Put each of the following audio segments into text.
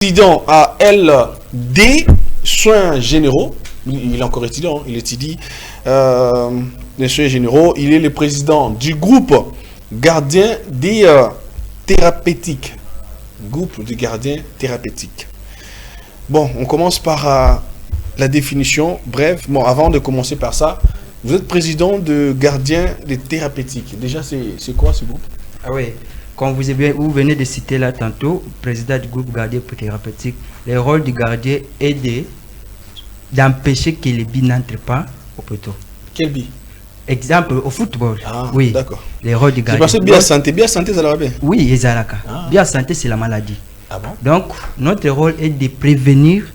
Président à LD Soins Généraux. Il est encore étudiant, il étudie les soins généraux. Il est le président du groupe gardien des thérapeutiques. Groupe de gardiens thérapeutiques. Bon, on commence par la définition. Bref, bon, avant de commencer par ça, vous êtes président de gardien des thérapeutiques. Déjà, c'est quoi ce groupe? Ah oui, comme vous venez de citer là tantôt, président du groupe gardien thérapeutique, le rôle du gardien est d'empêcher que les billes n'entrent pas au poteau. Quel billes? Exemple, au football. Ah, oui, d'accord. Les rôles du gardien. C'est parce que bien santé, ça va bien. Oui, Ezalaka. Bien santé, c'est la maladie. Ah bon? Donc, notre rôle est de prévenir.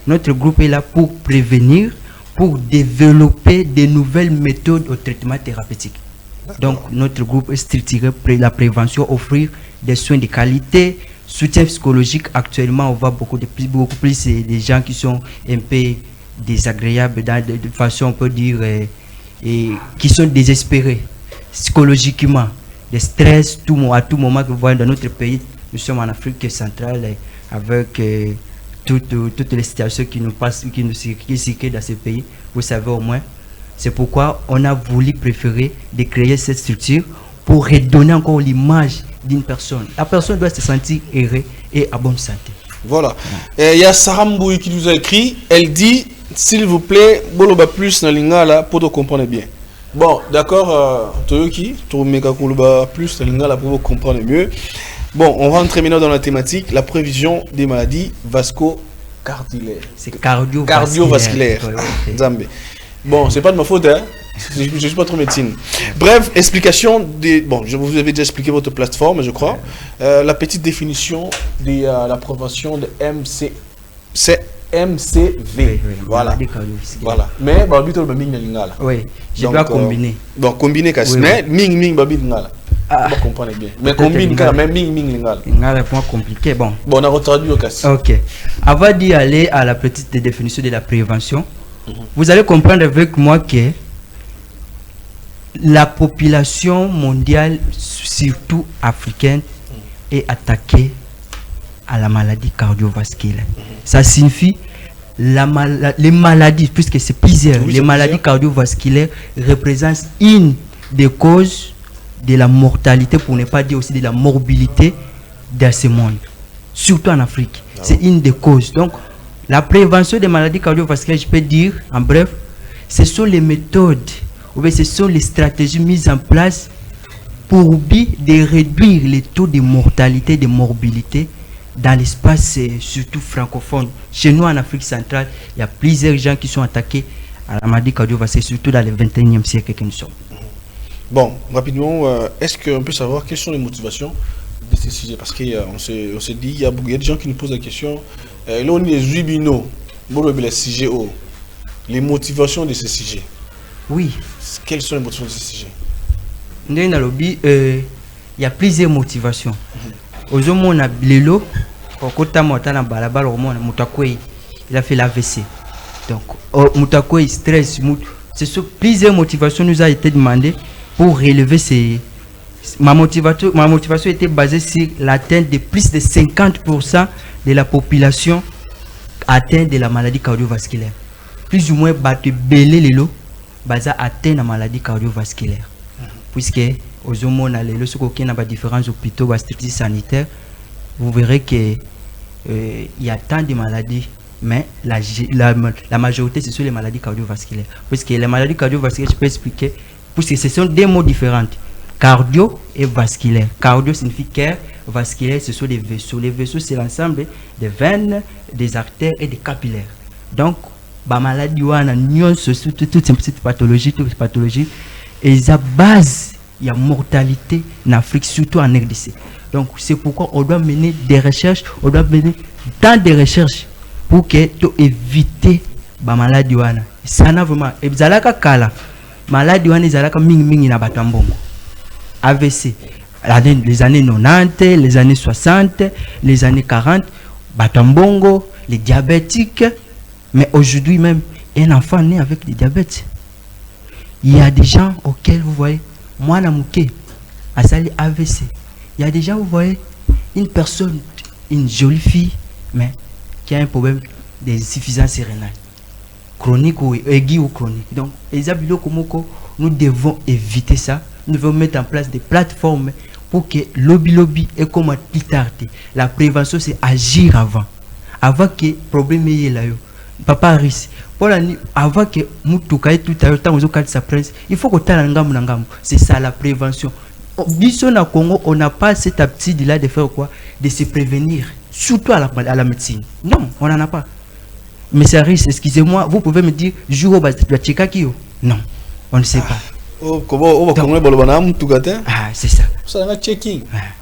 Notre groupe est là pour prévenir, pour développer de nouvelles méthodes au traitement thérapeutique. Donc, notre groupe est structuré pour la prévention, offrir des soins de qualité, soutien psychologique. Actuellement, on voit beaucoup plus des gens qui sont un peu désagréables, de façon, on peut dire, et qui sont désespérés psychologiquement, des stress à tout moment que vous voyez dans notre pays. Nous sommes en Afrique centrale avec toutes les situations qui nous passent, qui circulent dans ce pays. Vous savez au moins. C'est pourquoi on a voulu préférer de créer cette structure pour redonner encore l'image d'une personne. La personne doit se sentir heureuse et à bonne santé. Voilà. Il y a Sarah Mbouy qui nous a écrit. Elle dit, s'il vous plaît, boloba plus na lingala pour te comprendre bien. Bon, d'accord, Toyoki, Tomeka Koloba plus na lingala pour vous comprendre mieux. Bon, on rentre maintenant dans la thématique, la prévision des maladies vasco-cardiovasculaires. C'est cardiovasculaire. Cardiovasculaire. Zambé. Bon, c'est pas de ma faute, hein. Je ne suis pas trop médecine. Bref, explication des... Bon, je vous avais déjà expliqué votre plateforme, je crois. La petite définition de la prévention de MCV. Oui, voilà. Voilà. Mais, bah, oui, je dois combiner. Bon, combiner, mais, ming, babi, ngala. Vous comprenez bien. Mais combine, même ming, ngala. Ngala, point compliqué, bon. Bon, on a traduit au cas. Ok. Avant d'y aller à la petite définition de la prévention, vous allez comprendre avec moi que la population mondiale, surtout africaine, est attaquée à la maladie cardiovasculaire. Ça signifie les maladies, puisque c'est plusieurs, les maladies cardiovasculaires représentent une des causes de la mortalité, pour ne pas dire aussi de la morbidité dans ce monde, surtout en Afrique. C'est une des causes. Donc, la prévention des maladies cardiovasculaires, je peux dire en bref, ce sont les méthodes, ou bien ce sont les stratégies mises en place pour de réduire les taux de mortalité et de morbidité dans l'espace surtout francophone. Chez nous en Afrique centrale, il y a plusieurs gens qui sont attaqués à la maladie cardiovasculaire, surtout dans le 21e siècle que nous sommes. Bon, rapidement, est-ce qu'on peut savoir quelles sont les motivations de ces sujets? Parce qu'on s'est dit, il y a des gens qui nous posent la question. Là, on est les Zubino, les motivations de ces sujets. Oui. Quelles sont les motivations de ces sujets? Il y a plusieurs motivations. Aujourd'hui, on a Lelo, il a fait l'AVC. Donc, Moutakoué, stress, ce sont plusieurs motivations nous a été demandées pour relever ces. Ma motivation était basée sur l'atteinte de plus de 50% de la population atteinte de la maladie cardiovasculaire. Plus ou moins, belé lelo, atteint la maladie cardiovasculaire. Puisque, aux hommes, lelo, ce qu'il y a différents hôpitaux, structures sanitaires, vous verrez qu'il y a tant de maladies, mais la majorité, ce sont les maladies cardiovasculaires. Puisque les maladies cardiovasculaires, je peux expliquer, puisque ce sont des mots différents. Cardio et vasculaire. Cardio signifie cœur, vasculaire, ce sont des vaisseaux. Les vaisseaux, c'est l'ensemble des veines, des artères et des capillaires. Donc, la maladie, toutes ces petites pathologies, et la base, il y a mortalité en Afrique, surtout en RDC. Donc, c'est pourquoi on doit mener des recherches, on doit mener tant de recherches pour éviter la maladie. Ça n'a vraiment. Et la maladie, ming na batambongo. AVC, les années 90, les années 60, les années 40, Batambongo, les diabétiques. Mais aujourd'hui même, un enfant né avec des diabètes. Il y a des gens auxquels vous voyez, moi, Namouké, à Sali AVC. Il y a des gens, vous voyez, une personne, une jolie fille, mais qui a un problème d'insuffisance rénale. Chronique ou aiguë ou chronique. Donc, nous devons éviter ça. Nous devons mettre en place des plateformes pour que lobby et comme la prévention, c'est agir avant que le problème y ait là. Papa Aris, avant que Moutoukaï tout à l'heure, sa presse, il faut que tu aies c'est ça la prévention. Au Congo, on n'a pas cette habitude là de faire quoi? De se prévenir, surtout à la médecine. Non, on n'en a pas. Mais ça risque, excusez-moi, vous pouvez me dire, jour au non, on ne sait pas. Comment on va connaître le banam tout gâté? Ah, c'est ça. Ça va checking.